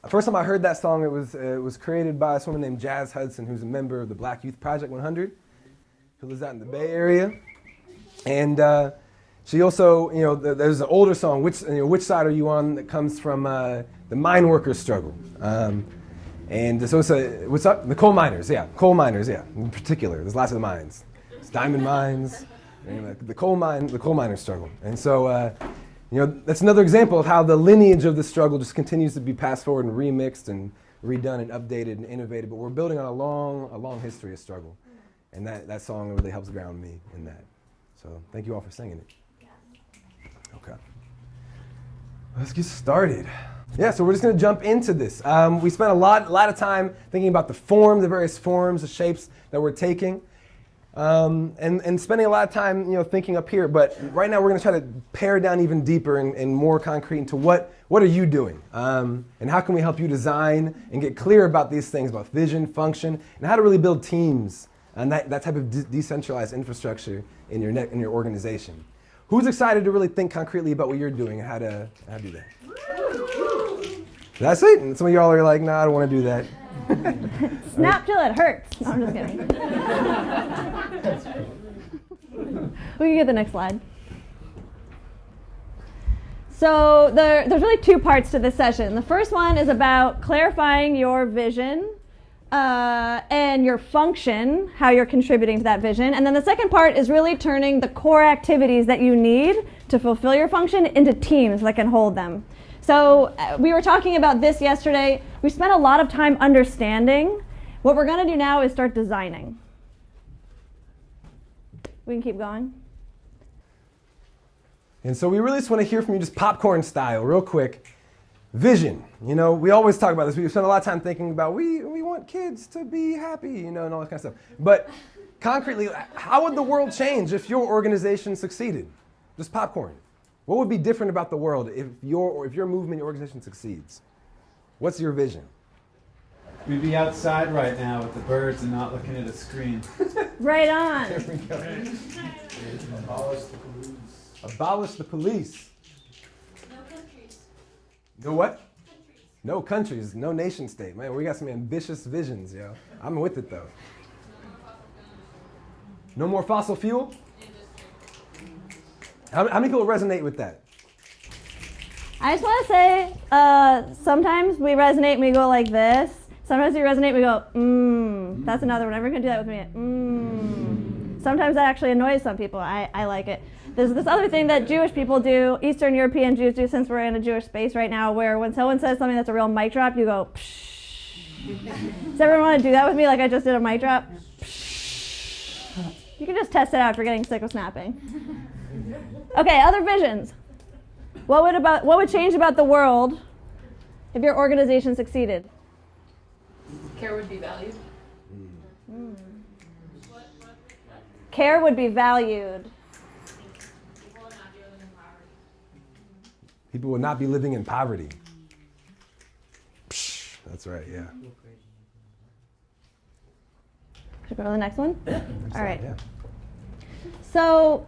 First time I heard that song, it was created by someone named Jazz Hudson, who's a member of the Black Youth Project 100, who lives out in the Bay Area. And she also, there's an older song, Which Side Are You On, that comes from the mine workers' struggle. And so what's up? The coal miners, yeah, in particular. There's lots of mines. It's diamond mines, and the coal miners' struggle. And so, that's another example of how the lineage of the struggle just continues to be passed forward and remixed and redone and updated and innovated. But we're building on a long history of struggle. And that song really helps ground me in that. So thank you all for singing it. Okay. Let's get started. Yeah, so we're just going to jump into this. We spent a lot of time thinking about the various forms, the shapes that we're taking. And spending a lot of time, thinking up here. But right now we're going to try to pare down even deeper and more concrete into what are you doing? And how can we help you design and get clear about these things, about vision, function, and how to really build teams and that type of decentralized infrastructure in your organization. Who's excited to really think concretely about what you're doing and how to do that? That's it? And some of y'all are like, nah, I don't want to do that. Snap till it hurts. No, I'm just kidding. We can get the next slide. So there's really two parts to this session. The first one is about clarifying your vision and your function, how you're contributing to that vision. And then the second part is really turning the core activities that you need to fulfill your function into teams that can hold them. So we were talking about this yesterday. We spent a lot of time understanding. What we're going to do now is start designing. We can keep going. And so we really just want to hear from you just popcorn style, real quick. Vision. We always talk about this. We spend a lot of time thinking about we want kids to be happy, and all that kind of stuff. But concretely, how would the world change if your organization succeeded? Just popcorn. What would be different about the world if your movement, your organization succeeds? What's your vision? We'd be outside right now with the birds and not looking at a screen. Right on. There we go. Abolish the police. Abolish the police. No countries. No what? Countries. No countries. No nation state. Man, we got some ambitious visions, yo. I'm with it, though. No more fossil fuel? How many people resonate with that? I just want to say, sometimes we resonate and we go like this. Sometimes we resonate and we go, That's another one. Everyone can do that with me. Sometimes that actually annoys some people. I like it. There's this other thing that Jewish people do, Eastern European Jews do, since we're in a Jewish space right now, where when someone says something that's a real mic drop, you go, psh. Does everyone want to do that with me like I just did a mic drop? Psh. You can just test it out if you're getting sick of snapping. Okay, other visions. What would change about the world if your organization succeeded? Care would be valued. Care would be valued. People would not be living in poverty. Psh, that's right, yeah. Should we go to the next one? All right. Yeah. So,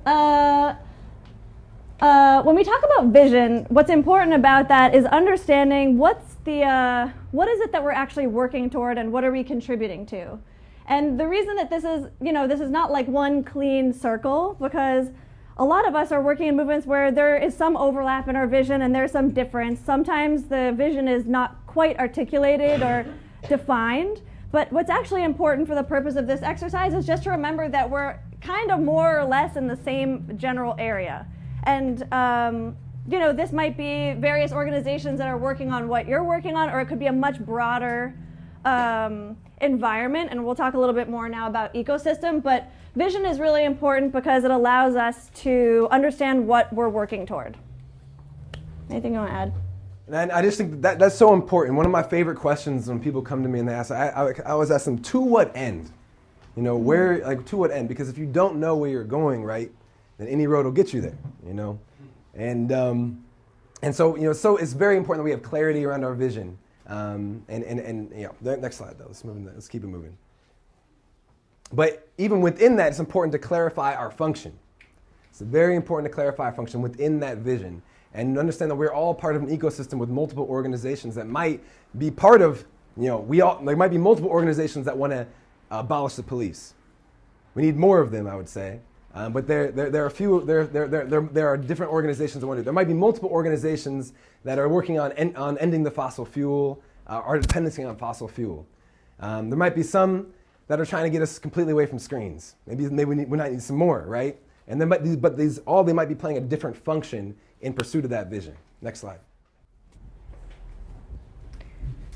when we talk about vision, what's important about that is understanding what is it that we're actually working toward and what are we contributing to. And the reason that this is not like one clean circle, because a lot of us are working in movements where there is some overlap in our vision and there's some difference. Sometimes the vision is not quite articulated or defined. But what's actually important for the purpose of this exercise is just to remember that we're kind of more or less in the same general area. And this might be various organizations that are working on what you're working on, or it could be a much broader environment. And we'll talk a little bit more now about ecosystem. But vision is really important because it allows us to understand what we're working toward. Anything you want to add? And I just think that's so important. One of my favorite questions when people come to me and they ask, I always ask them, to what end? To what end? Because if you don't know where you're going, right, then any road will get you there, And so, so it's very important that we have clarity around our vision. The next slide, though. Let's keep it moving. But even within that, it's important to clarify our function. It's very important to clarify our function within that vision. and understand that we're all part of an ecosystem with multiple organizations that might be part of, there might be multiple organizations that want to abolish the police. We need more of them, I would say. But there are a few. There are different organizations that want to. There might be multiple organizations that are working on ending the fossil fuel, our dependency on fossil fuel. There might be some that are trying to get us completely away from screens. Maybe we might need some more, right? And they might be playing a different function in pursuit of that vision. Next slide.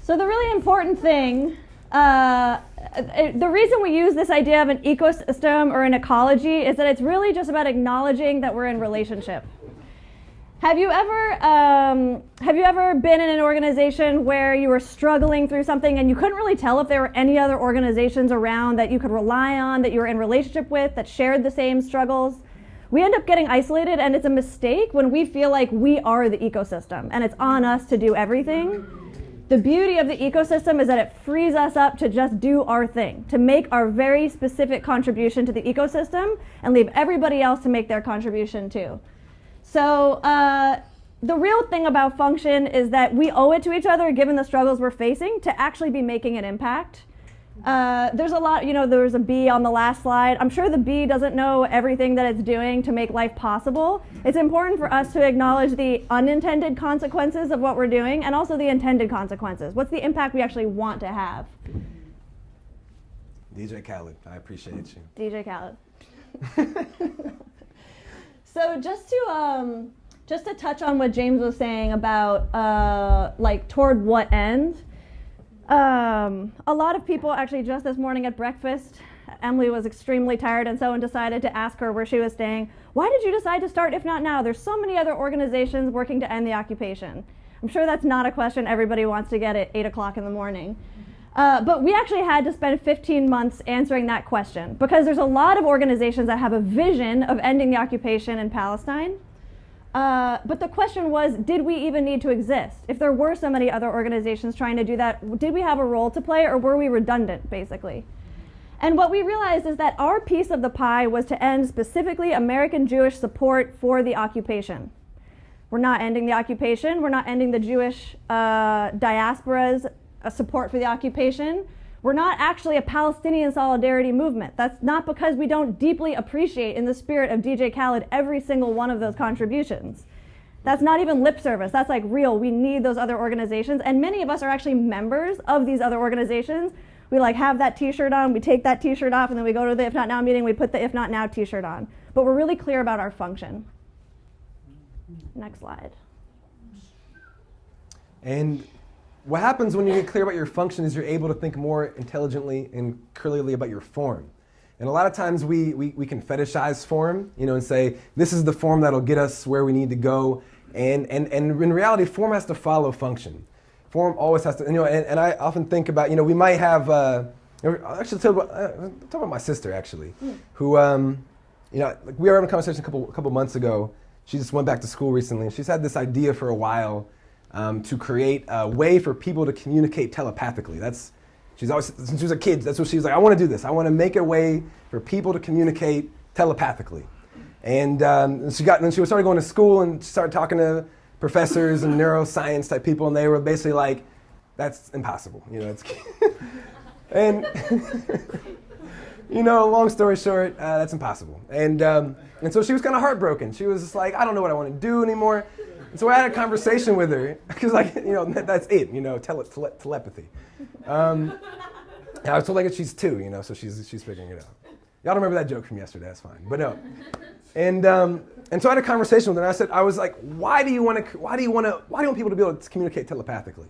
So the really important thing, the reason we use this idea of an ecosystem or an ecology is that it's really just about acknowledging that we're in relationship. Have you ever been in an organization where you were struggling through something and you couldn't really tell if there were any other organizations around that you could rely on, that you were in relationship with, that shared the same struggles? We end up getting isolated, and it's a mistake when we feel like we are the ecosystem and it's on us to do everything. The beauty of the ecosystem is that it frees us up to just do our thing, to make our very specific contribution to the ecosystem and leave everybody else to make their contribution too. So the real thing about function is that we owe it to each other, given the struggles we're facing, to actually be making an impact. There's a lot, there's a bee on the last slide. I'm sure the bee doesn't know everything that it's doing to make life possible. It's important for us to acknowledge the unintended consequences of what we're doing and also the intended consequences. What's the impact we actually want to have? DJ Khaled, I appreciate you. DJ Khaled. So just to touch on what James was saying about toward what end. A lot of people actually just this morning at breakfast, Emily was extremely tired and someone decided to ask her where she was staying, why did you decide to start If Not Now? There's so many other organizations working to end the occupation. I'm sure that's not a question everybody wants to get at 8 o'clock in the morning. But we actually had to spend 15 months answering that question because there's a lot of organizations that have a vision of ending the occupation in Palestine. But the question was, did we even need to exist? If there were so many other organizations trying to do that, did we have a role to play or were we redundant, basically? And what we realized is that our piece of the pie was to end specifically American Jewish support for the occupation. We're not ending the occupation. We're not ending the Jewish diaspora's support for the occupation. We're not actually a Palestinian solidarity movement. That's not because we don't deeply appreciate, in the spirit of DJ Khaled, every single one of those contributions. That's not even lip service. That's like real. We need those other organizations. And many of us are actually members of these other organizations. We have that t-shirt on, we take that t-shirt off, and then we go to the If Not Now meeting, we put the If Not Now t-shirt on. But we're really clear about our function. Next slide. And what happens when you get clear about your function is you're able to think more intelligently and clearly about your form. And a lot of times we can fetishize form, and say, this is the form that'll get us where we need to go. And in reality, form has to follow function. Form always has to, and I often think about, we might have, actually talk about my sister, actually, who, we were having a conversation a couple months ago. She just went back to school recently, and she's had this idea for a while to create a way for people to communicate telepathically. She's always, since she was a kid, that's what she was like, I want to do this. I want to make a way for people to communicate telepathically. And then she started going to school and she started talking to professors and neuroscience type people, and they were basically like, that's impossible. And long story short, that's impossible. And so she was kind of heartbroken. She was just like, I don't know what I want to do anymore. And so I had a conversation with her because, that's it. Telepathy. I was told she's 2, so she's figuring it out. Y'all don't remember that joke from yesterday? That's fine. But no. And so I had a conversation with her, and I was like, why do you want people to be able to communicate telepathically?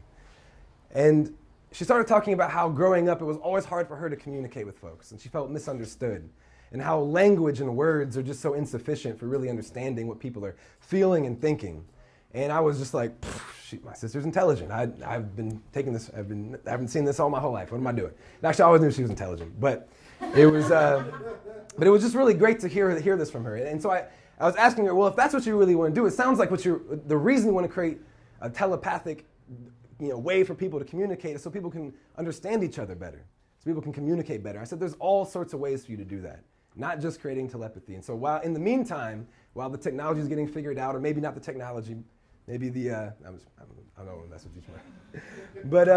And she started talking about how growing up it was always hard for her to communicate with folks, and she felt misunderstood, and how language and words are just so insufficient for really understanding what people are feeling and thinking. And I was just like, my sister's intelligent. I've been taking this. I haven't seen this all my whole life. What am I doing? And actually, I always knew she was intelligent, but it was just really great to hear this from her. And so I was asking her, well, if that's what you really want to do, it sounds like the reason you want to create a telepathic, way for people to communicate is so people can understand each other better, so people can communicate better. I said, there's all sorts of ways for you to do that, not just creating telepathy. And so in the meantime, while the technology is getting figured out, or maybe not the technology, maybe I don't want to mess with you too much. But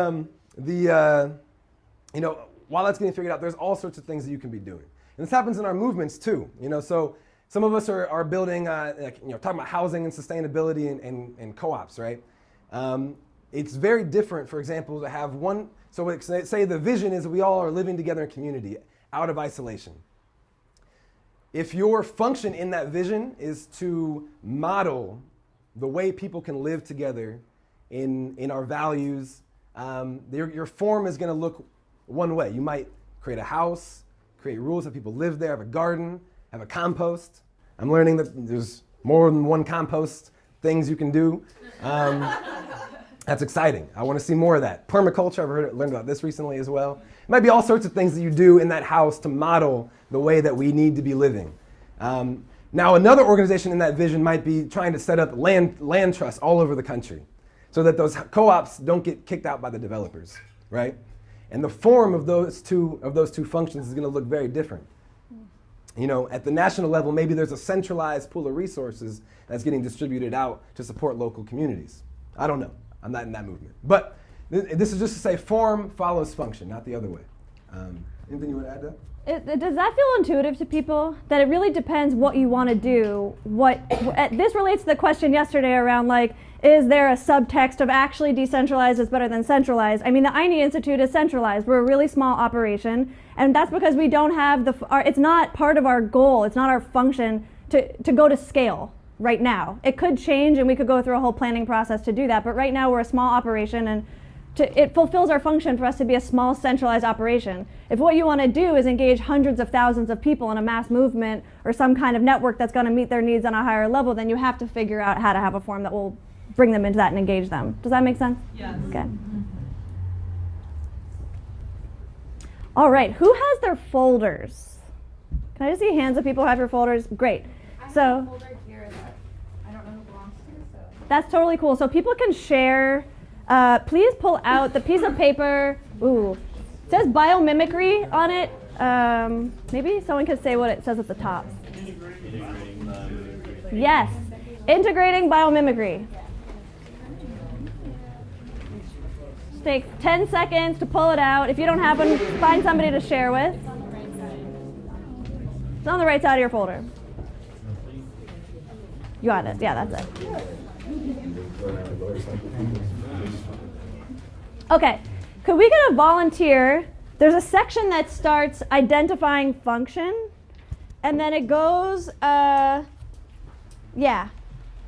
while that's getting figured out, there's all sorts of things that you can be doing. And this happens in our movements too. So some of us are building, talking about housing and sustainability and co-ops, right? It's very different, for example, to have one. So say the vision is we all are living together in community, out of isolation. If your function in that vision is to model the way people can live together in our values, your form is going to look one way. You might create a house, create rules that people live there, have a garden, have a compost. I'm learning that there's more than one compost things you can do. That's exciting. I want to see more of that. Permaculture, I've learned about this recently as well. It might be all sorts of things that you do in that house to model the way that we need to be living. Now, another organization in that vision might be trying to set up land trusts all over the country so that those co-ops don't get kicked out by the developers, right? And the form of those two functions is going to look very different. At the national level, maybe there's a centralized pool of resources that's getting distributed out to support local communities. I don't know. I'm not in that movement. But this is just to say form follows function, not the other way. Anything you want to add to that? Does that feel intuitive to people? That it really depends what you want to do? This relates to the question yesterday around, is there a subtext of actually decentralized is better than centralized? I mean, the INE Institute is centralized. We're a really small operation, and that's because we don't have it's not part of our goal, it's not our function to go to scale right now. It could change, and we could go through a whole planning process to do that, but right now we're a small operation, and it fulfills our function for us to be a small centralized operation. If what you want to do is engage hundreds of thousands of people in a mass movement or some kind of network that's going to meet their needs on a higher level, then you have to figure out how to have a form that will bring them into that and engage them. Does that make sense? Yes. Okay. All right, who has their folders? Can I just see hands of people who have your folders? Great. I have a folder here that I don't know who belongs to, so. That's totally cool. So people can share. Please pull out the piece of paper. Ooh, it says biomimicry on it. Maybe someone could say what it says at the top. Integrating biomimicry. Yes, integrating biomimicry. Just take 10 seconds to pull it out. If you don't have one, find somebody to share with. It's on the right side of your folder. You got it. Yeah, that's it. Okay, could we get a volunteer? There's a section that starts identifying function, and then it goes,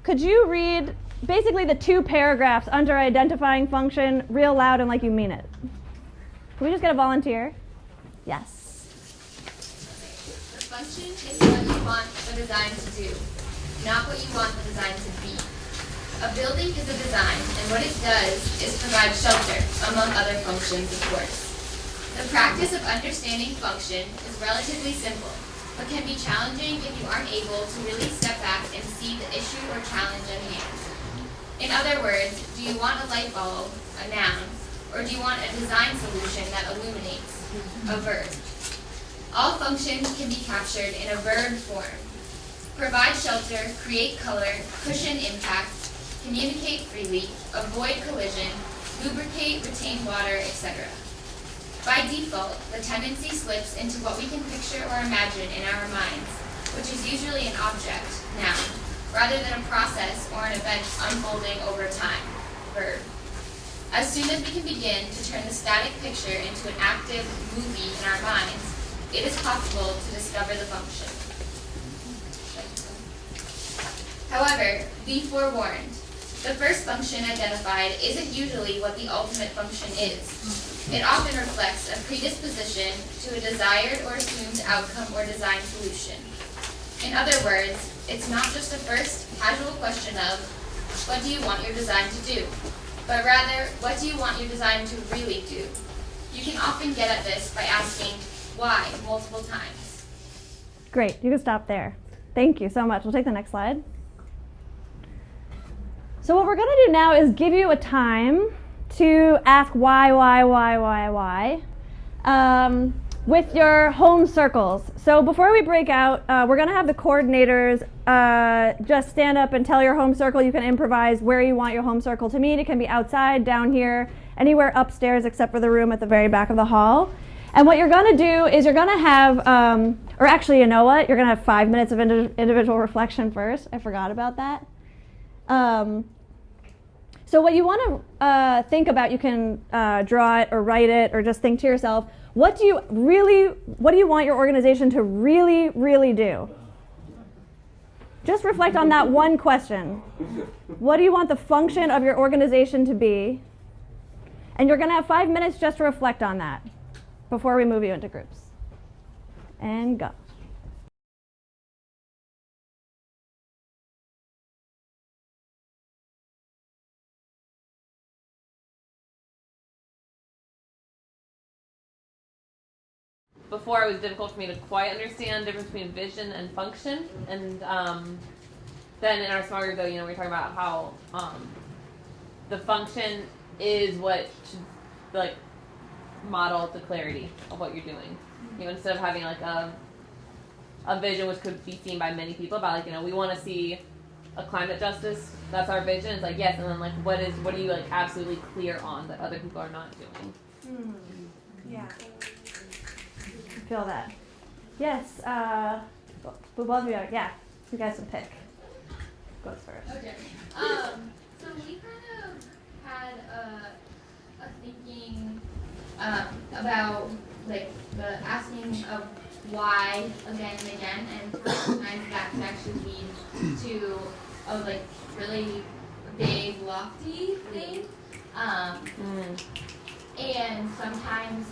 Could you read basically the 2 paragraphs under identifying function real loud and like you mean it? Can we just get a volunteer? Yes. The function is what you want the design to do, not what you want the design to be. A building is a design, and what it does is provide shelter, among other functions, of course. The practice of understanding function is relatively simple, but can be challenging if you aren't able to really step back and see the issue or challenge at hand. In other words, do you want a light bulb, a noun, or do you want a design solution that illuminates, a verb? All functions can be captured in a verb form. Provide shelter, create color, cushion impact, communicate freely, avoid collision, lubricate, retain water, etc. By default, the tendency slips into what we can picture or imagine in our minds, which is usually an object, noun, rather than a process or an event unfolding over time, verb. As soon as we can begin to turn the static picture into an active movie in our minds, it is possible to discover the function. However, be forewarned. The first function identified isn't usually what the ultimate function is. It often reflects a predisposition to a desired or assumed outcome or design solution. In other words, it's not just a first casual question of, what do you want your design to do? But rather, what do you want your design to really do? You can often get at this by asking why multiple times. Great, you can stop there. Thank you so much. We'll take the next slide. So what we're going to do now is give you a time to ask why. with your home circles. So before we break out, we're going to have the coordinators just stand up and tell your home circle. You can improvise where you want your home circle to meet. It can be outside, down here, anywhere upstairs except for the room at the very back of the hall. And what you're going to do is you're going to have, or actually, you know what? You're going to have 5 minutes of individual reflection first. I forgot about that. So what you want to think about, you can draw it or write it or just think to yourself, what do you want your organization to really, really do? Just reflect on that one question. What do you want the function of your organization to be? And you're going to have 5 minutes just to reflect on that before we move you into groups. And go. Before, it was difficult for me to quite understand the difference between vision and function. And then in our small group, though, we were talking about how the function is what should model the clarity of what you're doing. Instead of having a vision which could be seen by many people about we want to see a climate justice. That's our vision. It's yes, and then what are you absolutely clear on that other people are not doing? Yeah. Feel that. Yes, both of you, yeah, you guys can pick. Goes first. Okay. So we kind of had a thinking about the asking of why again and again, and sometimes that can actually lead to a really big, lofty thing. And sometimes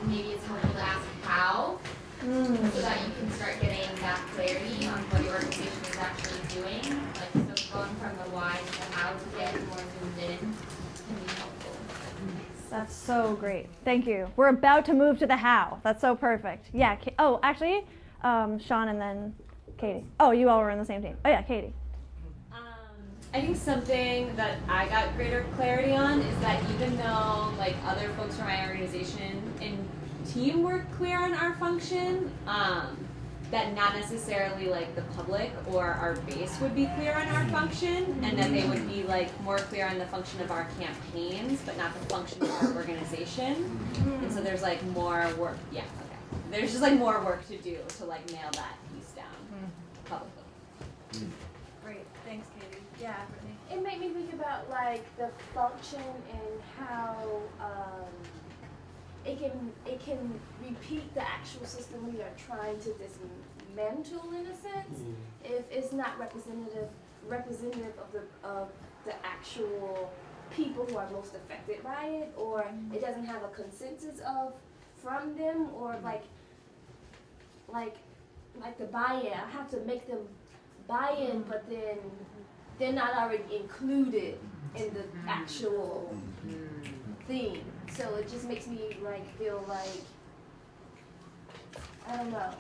maybe it's helpful to ask how, so that you can start getting that clarity on what your organization is actually doing. So going from the why to the how to get more zoomed in can be helpful. That's so great. Thank you. We're about to move to the how. That's so perfect. Yeah. Oh, actually, Sean and then Katie. Oh, you all were in the same team. Oh yeah, Katie. I think something that I got greater clarity on is that even though other folks from my organization and team were clear on our function, that not necessarily the public or our base would be clear on our function, and that they would be more clear on the function of our campaigns, but not the function of our organization. And so there's more work. Yeah, okay. There's just more work to do to nail that piece down publicly. Great. Thanks, Katie. Yeah, Brittany. It made me think about the function and how it can repeat the actual system we are trying to dismantle in a sense if it's not representative of the actual people who are most affected by it, or it doesn't have a consensus from them, or the buy-in. I have to make them buy in, but then they're not already included in the actual theme. So it just makes me feel I don't know.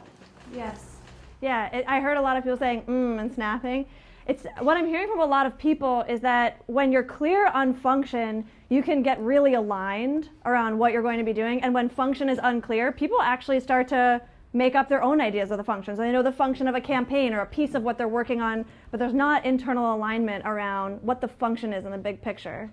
Yes. Yeah, I heard a lot of people saying and snapping. It's what I'm hearing from a lot of people is that when you're clear on function, you can get really aligned around what you're going to be doing. And when function is unclear, people actually start to make up their own ideas of the functions. They know the function of a campaign or a piece of what they're working on, but there's not internal alignment around what the function is in the big picture.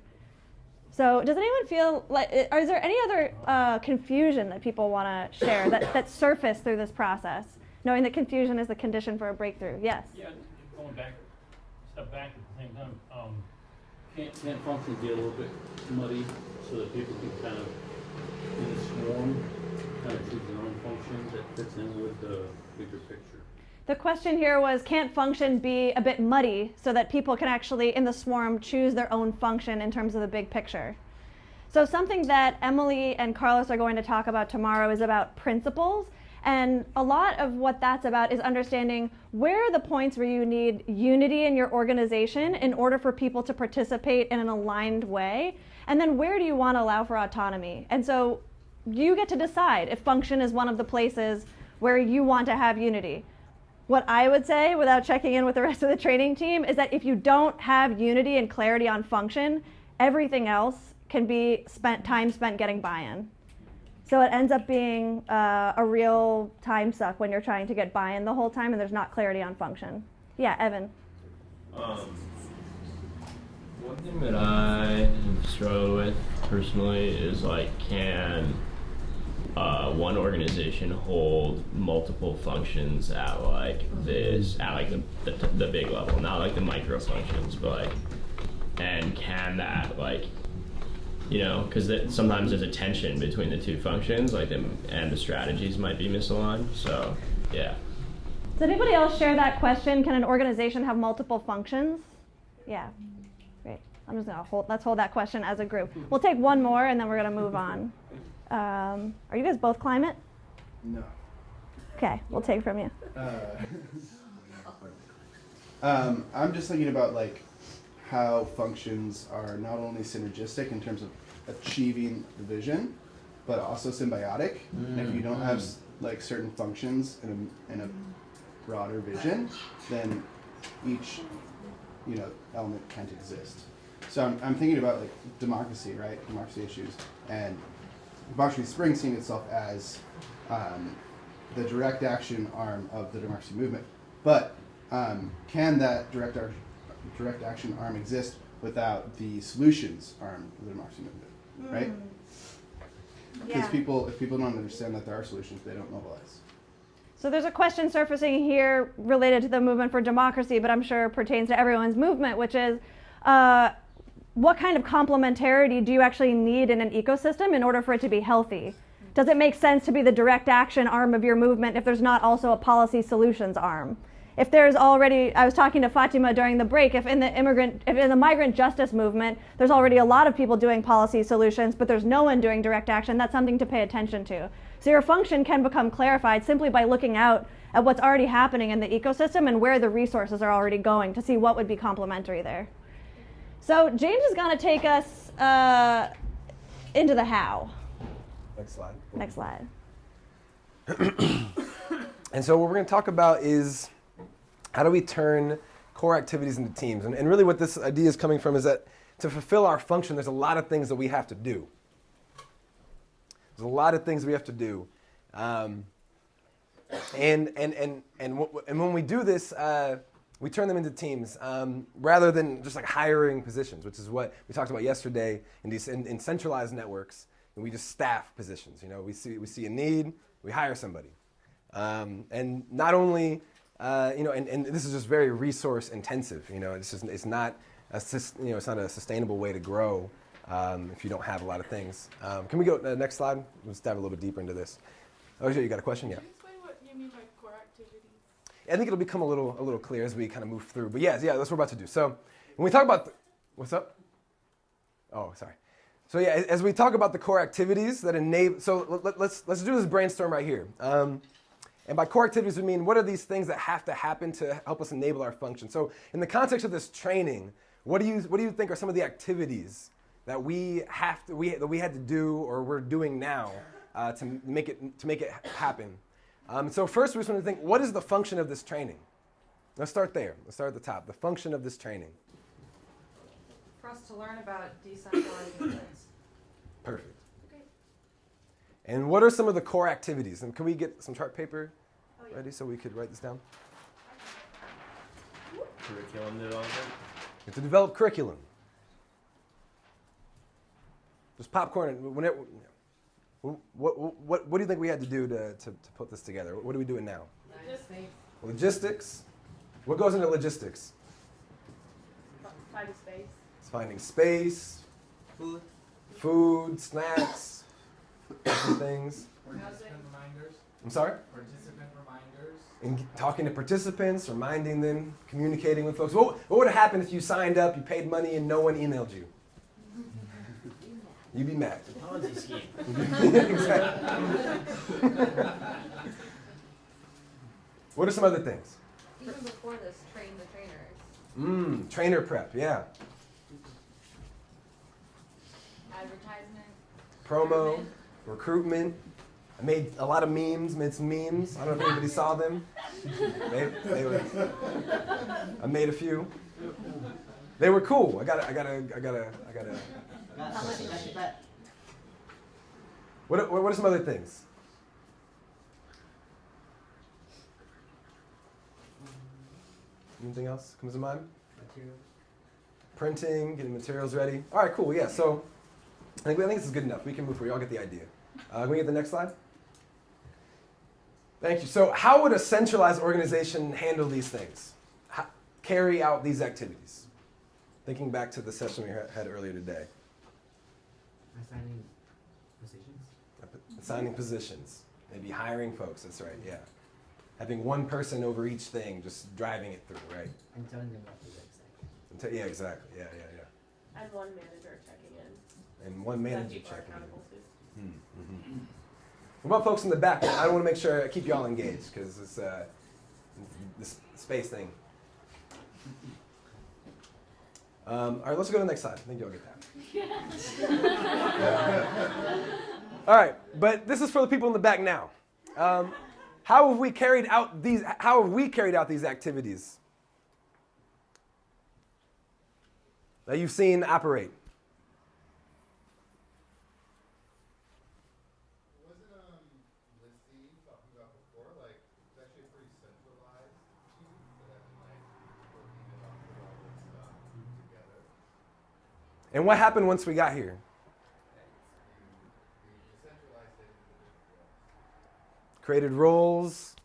So does anyone feel is there any other confusion that people want to share that surfaced through this process, knowing that confusion is the condition for a breakthrough? Yes? Yeah, going back, step back at the same time. Can't functions be a little bit muddy so that people can kind of, in a swarm, kind of choose their own function that fits in with the bigger picture? The question here was, can't function be a bit muddy so that people can actually, in the swarm, choose their own function in terms of the big picture? So something that Emily and Carlos are going to talk about tomorrow is about principles. And a lot of what that's about is understanding where are the points where you need unity in your organization in order for people to participate in an aligned way. And then where do you want to allow for autonomy? And so you get to decide if function is one of the places where you want to have unity. What I would say, without checking in with the rest of the training team, is that if you don't have unity and clarity on function, everything else can be time spent getting buy-in. So it ends up being a real time suck when you're trying to get buy-in the whole time and there's not clarity on function. Yeah, Evan. One thing that I struggle with personally is like, can one organization hold multiple functions at like this, at like the big level, not like the micro functions, but like, and can that like, you know, because sometimes there's a tension between the two functions, like and the strategies might be misaligned. So yeah. Does anybody else share that question? Can an organization have multiple functions? Yeah. Great. I'm just gonna let's hold that question as a group. We'll take one more and then we're gonna move on. Are you guys both climate? No. Okay, we'll take from you. I'm just thinking about like how functions are not only synergistic in terms of achieving the vision, but also symbiotic. And if you don't have like certain functions in a broader vision, then each element can't exist. So I'm thinking about like democracy, right? Democracy issues, and democracy spring seeing itself as the direct action arm of the democracy movement. But can that direct action arm exist without the solutions arm of the democracy movement, right? Because if people don't understand that there are solutions, they don't mobilize. So there's a question surfacing here related to the movement for democracy, but I'm sure pertains to everyone's movement, which is what kind of complementarity do you actually need in an ecosystem in order for it to be healthy? Does it make sense to be the direct action arm of your movement if there's not also a policy solutions arm? If there's already, I was talking to Fatima during the break, if in the migrant justice movement, there's already a lot of people doing policy solutions, but there's no one doing direct action, that's something to pay attention to. So your function can become clarified simply by looking out at what's already happening in the ecosystem and where the resources are already going to see what would be complementary there. So James is going to take us into the how. Next slide. Next slide. And so what we're going to talk about is how do we turn core activities into teams? And really what this idea is coming from is that to fulfill our function, there's a lot of things that we have to do. There's a lot of things we have to do. And when we do this, we turn them into teams rather than just like hiring positions, which is what we talked about yesterday in centralized networks. And we just staff positions. You know, we see a need, we hire somebody. And not only, and this is just very resource intensive. You know, it's not a sustainable way to grow if you don't have a lot of things. Can we go to the next slide? Let's dive a little bit deeper into this. Oh, you got a question? Yeah. Can you explain what you mean by core activities? I think it'll become a little clear as we kind of move through. But yeah, that's what we're about to do. So when we talk about what's up? Oh, sorry. So yeah, as we talk about the core activities that enable, so let's do this brainstorm right here. And by core activities, we mean what are these things that have to happen to help us enable our function? So in the context of this training, what do you think are some of the activities that we had to do or we're doing now to make it happen? So first, we just want to think, what is the function of this training? Let's start there. Let's start at the top. The function of this training. For us to learn about decentralized movements. Perfect. Okay. And what are some of the core activities? And can we get some chart paper ready so we could write this down? Curriculum development. You have to develop curriculum. Just popcorn. What do you think we had to do to put this together? What are we doing now? Logistics. What goes into logistics? Finding space. It's finding space. Food, snacks, different things. Participant reminders. I'm sorry? Participant reminders. And talking to participants, reminding them, communicating with folks. What would have happened if you signed up, you paid money, and no one emailed you? You'd be mad. Ponzi scheme. Exactly. What are some other things? Even before this, train the trainers. Trainer prep, yeah. Advertisement. Promo, recruitment. I made a lot of memes, made some memes. I don't know if anybody saw them. I made a few. They were cool. I gotta. What are some other things? Anything else comes to mind? Materials. Printing, getting materials ready. All right, cool. Yeah. So I think this is good enough. We can move forward. Y'all get the idea. Can we get the next slide? Thank you. So how would a centralized organization handle these things? Carry out these activities? Thinking back to the session we had earlier today. Assigning positions. Assigning positions. Maybe hiring folks. That's right. Yeah. Having one person over each thing, just driving it through, right? And telling them what to do exactly. Yeah, exactly. Yeah. And one manager checking in. And one manager That people are checking in. accountable to. Mm-hmm. What about folks in the back? I want to make sure I keep y'all engaged because it's this space thing. All right, let's go to the next slide. I think you'll get that. All right, but this is for the people in the back now. How have we carried out these activities that you've seen operate? Wasn't Lissy talking about before? Like, it's actually a pretty centralized team, but then like working it off of all this stuff together. And what happened once we got here? Created roles,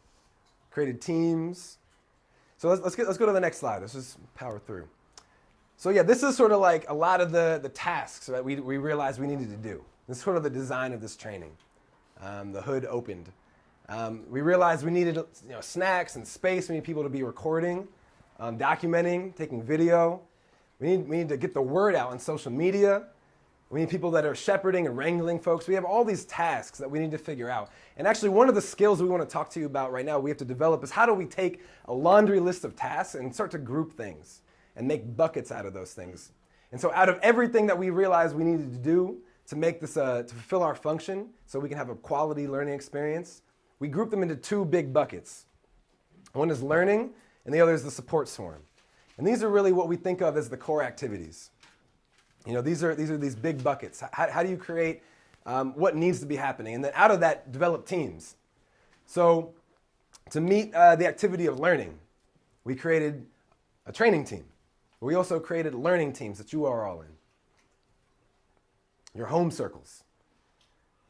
created teams. So let's go to the next slide. Let's just power through. So yeah, this is sort of like a lot of the tasks that we realized we needed to do. This is sort of the design of this training. The hood opened. We realized we needed snacks and space. We need people to be recording, documenting, taking video. We need to get the word out on social media. We need people that are shepherding and wrangling folks. We have all these tasks that we need to figure out. And actually, one of the skills we want to talk to you about right now, we have to develop, is how do we take a laundry list of tasks and start to group things and make buckets out of those things. And so out of everything that we realized we needed to do to make this, to fulfill our function so we can have a quality learning experience, we group them into two big buckets. One is learning, and the other is the support swarm. And these are really what we think of as the core activities. These are these big buckets. How do you create what needs to be happening? And then out of that, develop teams. So to meet the activity of learning, we created a training team. We also created learning teams that you are all in. Your home circles.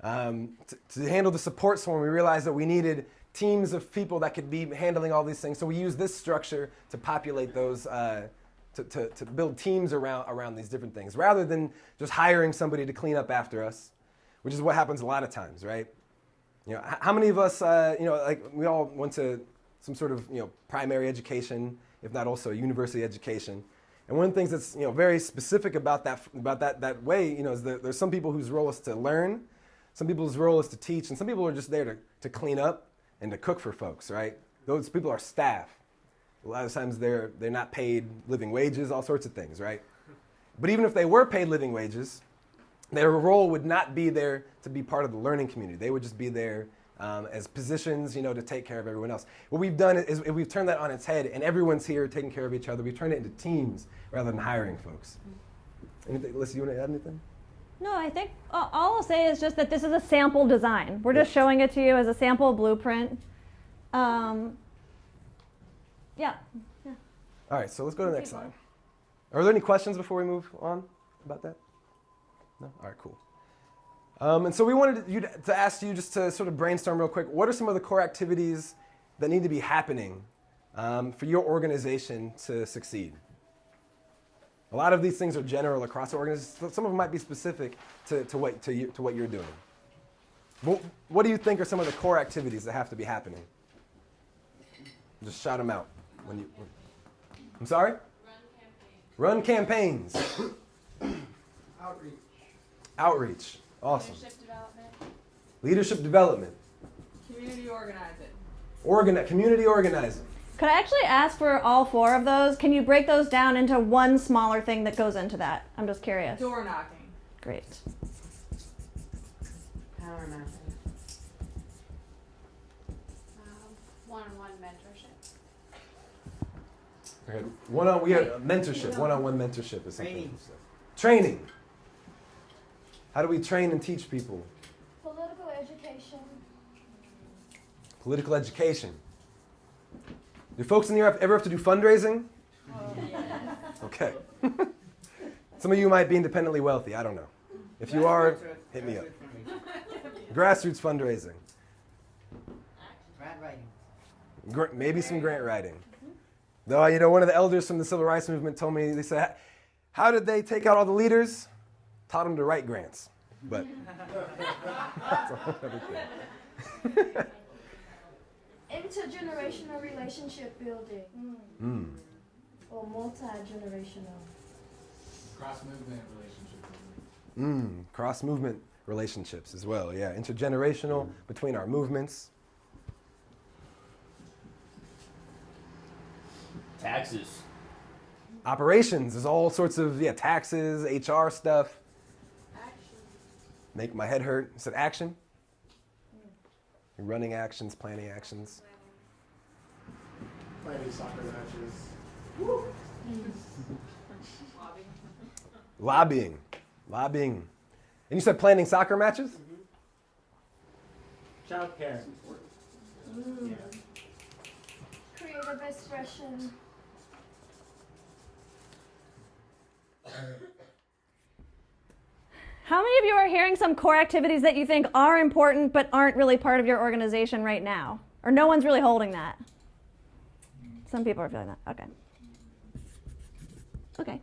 To handle the support swarm, we realized that we needed teams of people that could be handling all these things. So we used this structure to populate those, to build teams around these different things, rather than just hiring somebody to clean up after us, which is what happens a lot of times, right? How many of us, like we all went to some sort of, primary education, if not also university education. And one of the things that's, very specific about that way, is that there's some people whose role is to learn, some people's role is to teach, and some people are just there to clean up and to cook for folks, right? Those people are staff. A lot of times they're not paid living wages, all sorts of things, right? But even if they were paid living wages, their role would not be there to be part of the learning community. They would just be there as positions, to take care of everyone else. What we've done is we've turned that on its head, and everyone's here taking care of each other. We've turned it into teams rather than hiring folks. Anything, Lissy, you want to add anything? No, I think all I'll say is just that this is a sample design. We're just showing it to you as a sample blueprint. Yeah. All right, so let's go to the next slide. Are there any questions before we move on about that? No? All right, cool. And so we wanted to ask you just to sort of brainstorm real quick. What are some of the core activities that need to be happening for your organization to succeed? A lot of these things are general across the organization. Some of them might be specific to what you're doing. What do you think are some of the core activities that have to be happening? Just shout them out. I'm sorry? Run campaigns. Outreach. Awesome. Leadership development. Community organizing. Community organizing. Could I actually ask for all four of those? Can you break those down into one smaller thing that goes into that? I'm just curious. Door knocking. Great. Power mapping. One-on-one mentorship. Okay. We had mentorship. One-on-one mentorship is something. Training. How do we train and teach people? Political Political education. Do folks in here ever have to do fundraising? Okay. Some of you might be independently wealthy. I don't know. If you are, hit me up. Grassroots fundraising. Grant writing. Maybe some grant writing. Though, you know, one of the elders from the civil rights movement told me, they said, how did they take out all the leaders? Taught them to write grants. But that's a whole other thing. Intergenerational relationship building. Or multi-generational. Cross-movement relationships. Cross-movement relationships as well, yeah. Intergenerational between our movements. Taxes. Operations, there's all sorts of, taxes, HR stuff. Action. Make my head hurt. Is it action? Running actions, planning actions. Planning soccer matches. Lobbying. And you said planning soccer matches? Child care. Yeah. Creative expression. How many of you are hearing some core activities that you think are important but aren't really part of your organization right now? Or no one's really holding that? Some people are feeling that. Okay.